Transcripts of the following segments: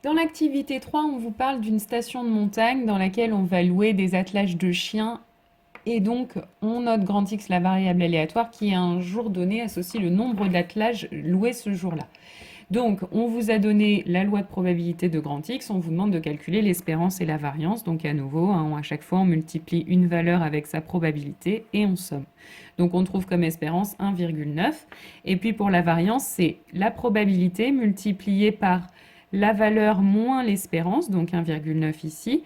Dans l'activité 3, on vous parle d'une station de montagne dans laquelle on va louer des attelages de chiens et donc on note grand X la variable aléatoire qui à un jour donné associe le nombre d'attelages loués ce jour-là. Donc on vous a donné la loi de probabilité de grand X, on vous demande de calculer l'espérance et la variance. Donc à nouveau, hein, à chaque fois on multiplie une valeur avec sa probabilité et on somme. Donc on trouve comme espérance 1,9. Et puis pour la variance, c'est la probabilité multipliée par la valeur moins l'espérance, donc 1,9 ici,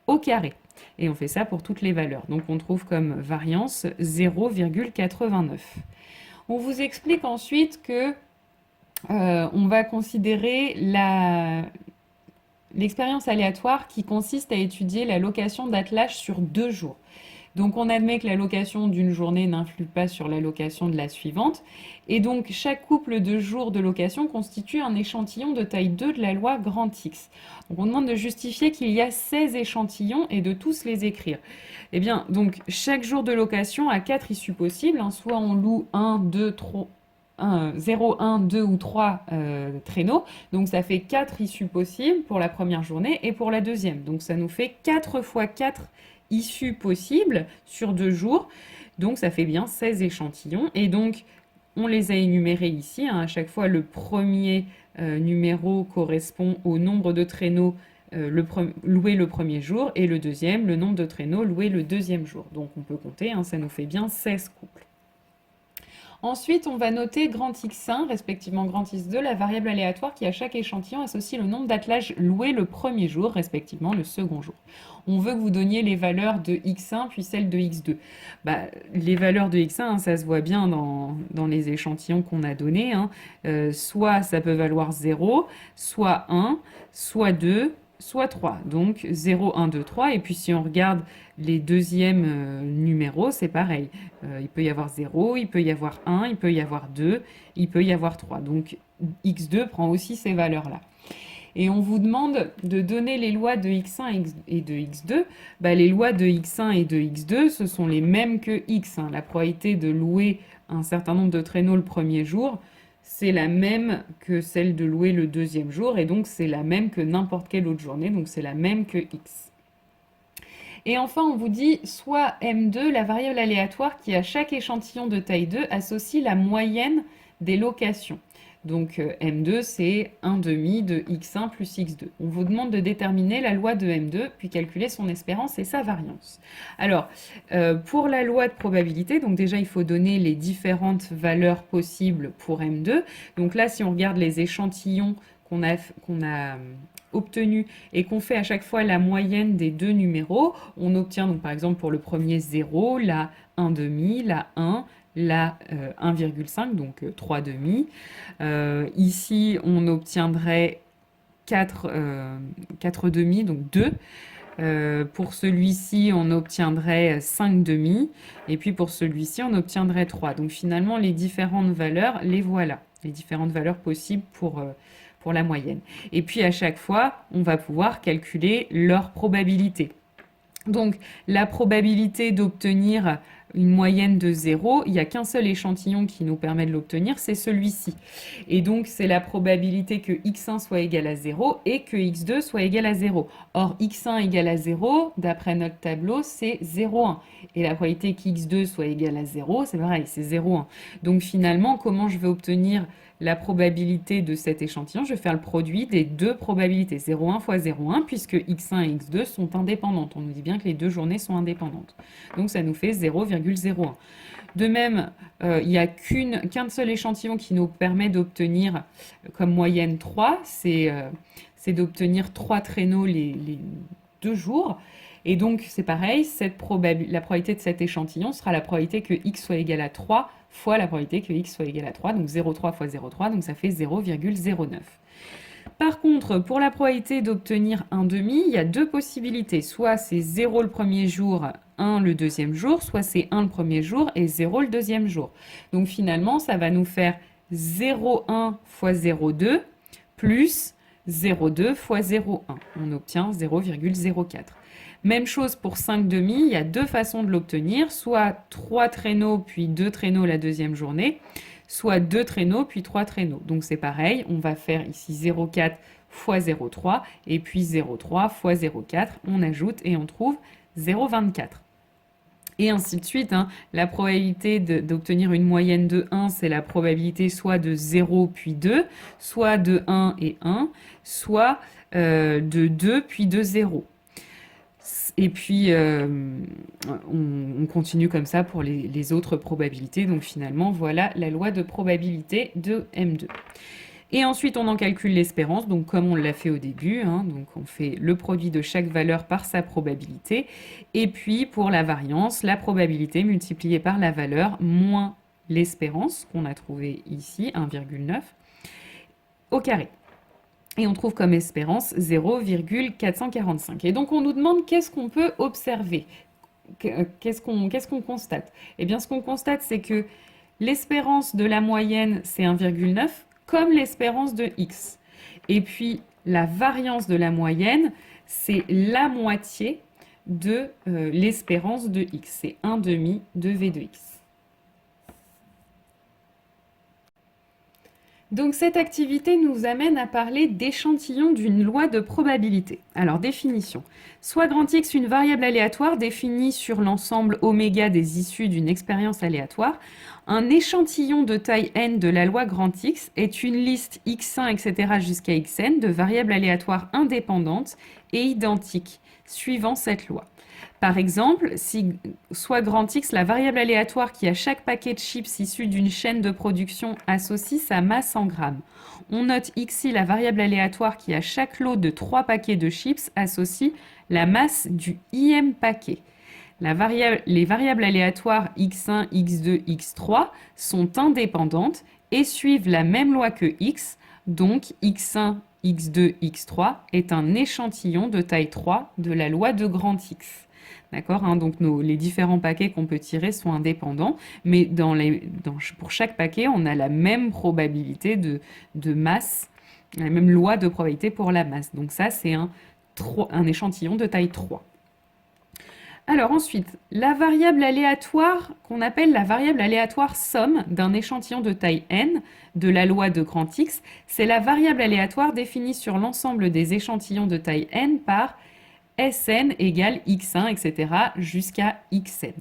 au carré. Et on fait ça pour toutes les valeurs. Donc on trouve comme variance 0,89. On vous explique ensuite que on va considérer l'expérience aléatoire qui consiste à étudier la location d'attelage sur 2 jours. Donc on admet que la location d'une journée n'influe pas sur la location de la suivante. Et donc chaque couple de jours de location constitue un échantillon de taille 2 de la loi grand X. Donc on demande de justifier qu'il y a 16 échantillons et de tous les écrire. Eh bien, donc chaque jour de location a 4 issues possibles. Hein. Soit on loue 1, 2, 3, 0, 1, 2 ou 3 traîneaux. Donc ça fait 4 issues possibles pour la première journée et pour la deuxième. Donc ça nous fait 4 fois 4 issues possibles sur 2 jours. Donc ça fait bien 16 échantillons. Et donc on les a énumérés ici. Hein. À chaque fois, le premier numéro correspond au nombre de traîneaux loués le premier jour et le deuxième, le nombre de traîneaux loués le deuxième jour. Donc on peut compter, hein, ça nous fait bien 16 couples. Ensuite, on va noter grand X1, respectivement grand X2, la variable aléatoire qui à chaque échantillon associe le nombre d'attelages loués le premier jour, respectivement le second jour. On veut que vous donniez les valeurs de X1 puis celles de X2. Bah, les valeurs de X1, hein, ça se voit bien dans les échantillons qu'on a donnés. Hein. Soit ça peut valoir 0, soit 1, soit 2, soit 3. Donc 0, 1, 2, 3. Et puis si on regarde les deuxièmes numéros, c'est pareil. Il peut y avoir 0, il peut y avoir 1, il peut y avoir 2, il peut y avoir 3. Donc x2 prend aussi ces valeurs-là. Et on vous demande de donner les lois de x1 et de x2. Bah, les lois de x1 et de x2, ce sont les mêmes que x. Hein. La probabilité de louer un certain nombre de traîneaux le premier jour, c'est la même que celle de louer le deuxième jour, et donc c'est la même que n'importe quelle autre journée, donc c'est la même que x. Et enfin, on vous dit soit M2, la variable aléatoire qui à chaque échantillon de taille 2 associe la moyenne des locations. Donc M2, c'est 1 demi de X1 plus X2. On vous demande de déterminer la loi de M2, puis calculer son espérance et sa variance. Alors, pour la loi de probabilité, donc déjà, il faut donner les différentes valeurs possibles pour M2. Donc là, si on regarde les échantillons qu'on a obtenu et qu'on fait à chaque fois la moyenne des deux numéros, on obtient donc par exemple pour le premier 0, la 1 demi, la 1, la 1,5, donc 3 demi. Ici, on obtiendrait 4 demi, donc 2. Pour celui-ci, on obtiendrait 5 demi. Et puis pour celui-ci, on obtiendrait 3. Donc finalement, les différentes valeurs, les voilà. Les différentes valeurs possibles pour la moyenne. Et puis à chaque fois, on va pouvoir calculer leur probabilité. Donc la probabilité d'obtenir une moyenne de 0, il n'y a qu'un seul échantillon qui nous permet de l'obtenir, c'est celui-ci. Et donc c'est la probabilité que x1 soit égal à 0 et que x2 soit égal à 0. Or x1 égale à 0, d'après notre tableau, c'est 0,1. Et la probabilité qu'x2 soit égal à 0, c'est pareil, c'est 0,1. Donc finalement, comment je vais obtenir la probabilité de cet échantillon? Je vais faire le produit des deux probabilités, 0,1 fois 0,1, puisque x1 et x2 sont indépendantes. On nous dit bien que les deux journées sont indépendantes. Donc ça nous fait 0,01. De même, il n'y a qu'un seul échantillon qui nous permet d'obtenir comme moyenne 3, c'est d'obtenir 3 traîneaux les 2 jours. Et donc c'est pareil, la probabilité de cet échantillon sera la probabilité que x soit égal à 3 fois la probabilité que x soit égal à 3, donc 0,3 fois 0,3, donc ça fait 0,09. Par contre, pour la probabilité d'obtenir un demi, il y a deux possibilités. Soit c'est 0 le premier jour, 1 le deuxième jour, soit c'est 1 le premier jour et 0 le deuxième jour. Donc finalement, ça va nous faire 0,1 fois 0,2 plus 0,2 fois 0,1. On obtient 0,04. Même chose pour 5 demi, il y a deux façons de l'obtenir, soit 3 traîneaux puis 2 traîneaux la deuxième journée, soit 2 traîneaux puis 3 traîneaux. Donc c'est pareil, on va faire ici 0,4 fois 0,3 et puis 0,3 fois 0,4, on ajoute et on trouve 0,24. Et ainsi de suite, hein. La probabilité d'obtenir une moyenne de 1, c'est la probabilité soit de 0 puis 2, soit de 1 et 1, soit de 2 puis de 0. Et puis, on continue comme ça pour les autres probabilités. Donc finalement, voilà la loi de probabilité de M2. Et ensuite, on en calcule l'espérance, donc comme on l'a fait au début, hein, donc on fait le produit de chaque valeur par sa probabilité, et puis pour la variance, la probabilité multipliée par la valeur moins l'espérance, qu'on a trouvé ici, 1,9, au carré. Et on trouve comme espérance 0,445. Et donc on nous demande qu'est-ce qu'on peut observer, qu'est-ce qu'on constate. Eh bien ce qu'on constate, c'est que l'espérance de la moyenne, c'est 1,9, comme l'espérance de x. Et puis, la variance de la moyenne, c'est la moitié de l'espérance de x. C'est 1 demi de v de x. Donc cette activité nous amène à parler d'échantillons d'une loi de probabilité. Alors définition. Soit grand X une variable aléatoire définie sur l'ensemble oméga des issues d'une expérience aléatoire. Un échantillon de taille n de la loi grand X est une liste x1, etc. jusqu'à xn de variables aléatoires indépendantes et identiques suivant cette loi. Par exemple, si soit grand X, la variable aléatoire qui à chaque paquet de chips issu d'une chaîne de production associe sa masse en grammes. On note xi, la variable aléatoire qui à chaque lot de 3 paquets de chips associe la masse du ième paquet. Les variables aléatoires x1, x2, x3 sont indépendantes et suivent la même loi que x, donc x1, x2, x3 est un échantillon de taille 3 de la loi de grand X. D'accord, hein, donc les différents paquets qu'on peut tirer sont indépendants, mais pour chaque paquet, on a la même probabilité de masse, la même loi de probabilité pour la masse. Donc ça, c'est un échantillon de taille 3. Alors ensuite, la variable aléatoire qu'on appelle la variable aléatoire somme d'un échantillon de taille n de la loi de grand X, c'est la variable aléatoire définie sur l'ensemble des échantillons de taille n par Sn égale x1, etc. jusqu'à xn.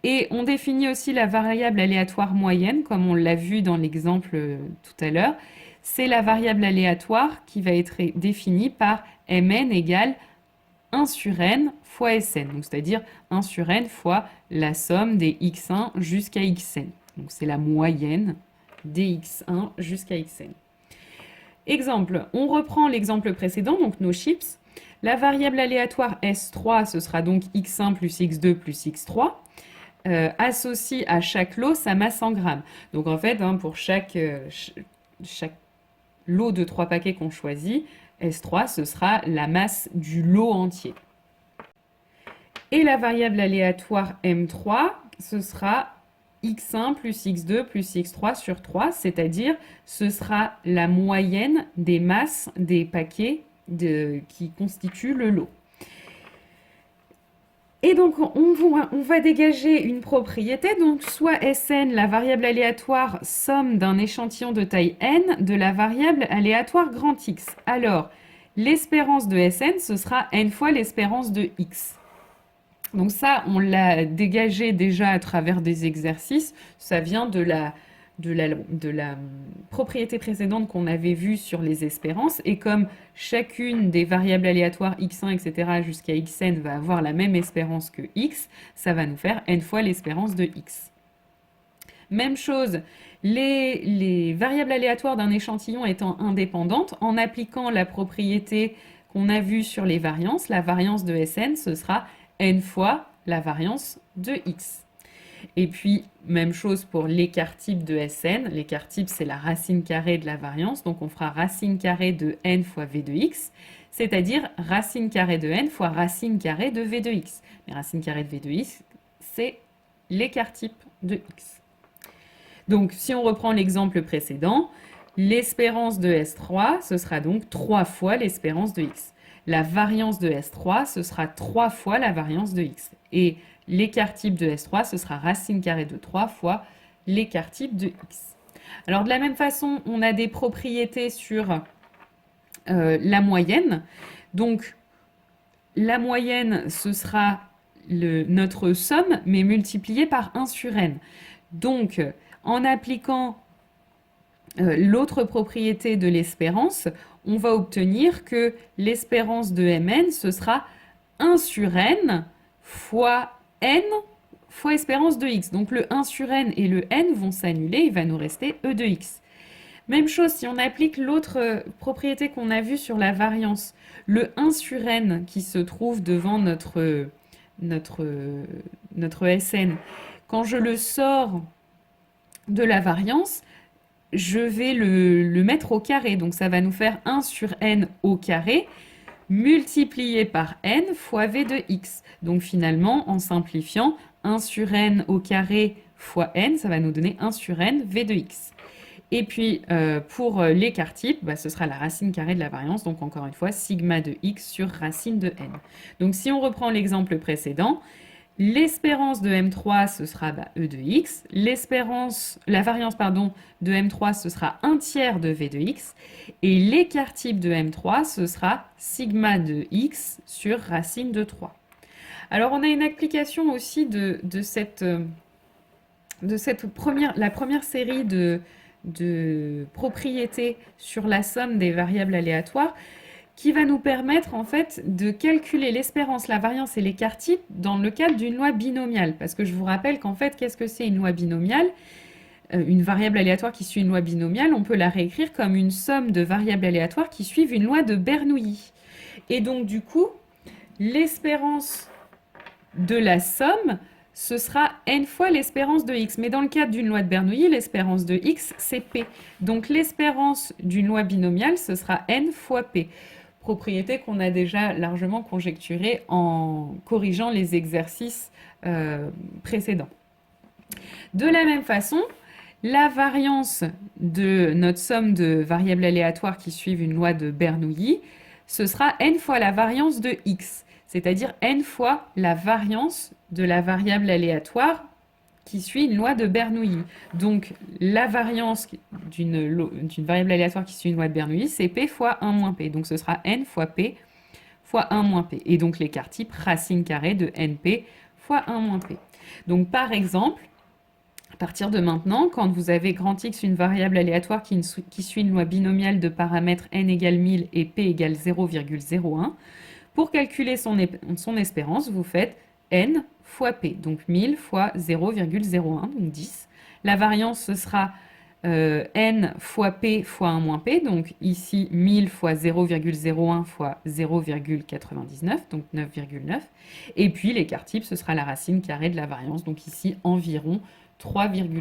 Et on définit aussi la variable aléatoire moyenne, comme on l'a vu dans l'exemple tout à l'heure. C'est la variable aléatoire qui va être définie par Mn égale 1 sur n fois Sn, c'est-à-dire 1 sur n fois la somme des x1 jusqu'à xn. Donc c'est la moyenne des x1 jusqu'à xn. Exemple, on reprend l'exemple précédent, donc nos chips. La variable aléatoire S3, ce sera donc x1 plus x2 plus x3, associe à chaque lot sa masse en grammes. Donc en fait, hein, pour chaque lot de 3 paquets qu'on choisit, S3, ce sera la masse du lot entier. Et la variable aléatoire M3, ce sera x1 plus x2 plus x3 sur 3, c'est-à-dire ce sera la moyenne des masses des paquets qui constituent le lot. Et donc, on va dégager une propriété, donc soit Sn, la variable aléatoire somme d'un échantillon de taille n de la variable aléatoire grand X. Alors, l'espérance de Sn, ce sera n fois l'espérance de x. Donc ça, on l'a dégagé déjà à travers des exercices. Ça vient de la propriété précédente qu'on avait vue sur les espérances. Et comme chacune des variables aléatoires x1, etc. jusqu'à xn va avoir la même espérance que x, ça va nous faire n fois l'espérance de x. Même chose, les variables aléatoires d'un échantillon étant indépendantes, en appliquant la propriété qu'on a vue sur les variances, la variance de Sn, ce sera n fois la variance de x. Et puis, même chose pour l'écart type de Sn. L'écart type, c'est la racine carrée de la variance. Donc, on fera racine carrée de n fois v de x, c'est-à-dire racine carrée de n fois racine carrée de v de x. Mais racine carrée de v de x, c'est l'écart type de x. Donc, si on reprend l'exemple précédent, l'espérance de S3, ce sera donc 3 fois l'espérance de x. La variance de S3, ce sera 3 fois la variance de x. Et l'écart type de S3, ce sera racine carrée de 3 fois l'écart type de x. Alors de la même façon, on a des propriétés sur la moyenne. Donc, la moyenne, ce sera notre somme, mais multipliée par 1 sur n. Donc, en appliquant l'autre propriété de l'espérance, on va obtenir que l'espérance de Mn, ce sera 1 sur n fois espérance de x. Donc le 1 sur n et le n vont s'annuler, il va nous rester e de x. Même chose si on applique l'autre propriété qu'on a vue sur la variance. Le 1 sur n qui se trouve devant notre Sn, quand je le sors de la variance, je vais le mettre au carré. Donc ça va nous faire 1 sur n au carré multiplié par n fois v de x. Donc finalement, en simplifiant, 1 sur n au carré fois n, ça va nous donner 1 sur n v de x. Et puis, pour l'écart type, ce sera la racine carrée de la variance, donc encore une fois, sigma de x sur racine de n. Donc si on reprend l'exemple précédent, l'espérance de M3, ce sera E de x. La variance de M3, ce sera 1 tiers de V de x. Et l'écart type de M3, ce sera sigma de x sur racine de 3. Alors, on a une application aussi de la première série de propriétés sur la somme des variables aléatoires qui va nous permettre en fait de calculer l'espérance, la variance et l'écart type dans le cadre d'une loi binomiale. Parce que je vous rappelle qu'en fait, qu'est-ce que c'est une loi binomiale? Une variable aléatoire qui suit une loi binomiale, on peut la réécrire comme une somme de variables aléatoires qui suivent une loi de Bernoulli. Et donc du coup, l'espérance de la somme, ce sera n fois l'espérance de x. Mais dans le cadre d'une loi de Bernoulli, l'espérance de x, c'est p. Donc l'espérance d'une loi binomiale, ce sera n fois p. Propriété qu'on a déjà largement conjecturée en corrigeant les exercices précédents. De la même façon, la variance de notre somme de variables aléatoires qui suivent une loi de Bernoulli, ce sera n fois la variance de x, c'est-à-dire n fois la variance de la variable aléatoire qui suit une loi de Bernoulli. Donc, la variance d'une variable aléatoire qui suit une loi de Bernoulli, c'est p fois 1 moins p. Donc, ce sera n fois p fois 1 moins p. Et donc, l'écart type, racine carrée de np fois 1 moins p. Donc, par exemple, à partir de maintenant, quand vous avez grand X une variable aléatoire qui suit une loi binomiale de paramètres n égale 1000 et p égale 0,01, pour calculer son espérance, vous faites n fois p, donc 1000 fois 0,01, donc 10. La variance, ce sera n fois p fois 1 moins p, donc ici 1000 fois 0,01 fois 0,99, donc 9,9. Et puis l'écart type, ce sera la racine carrée de la variance, donc ici environ 3,15.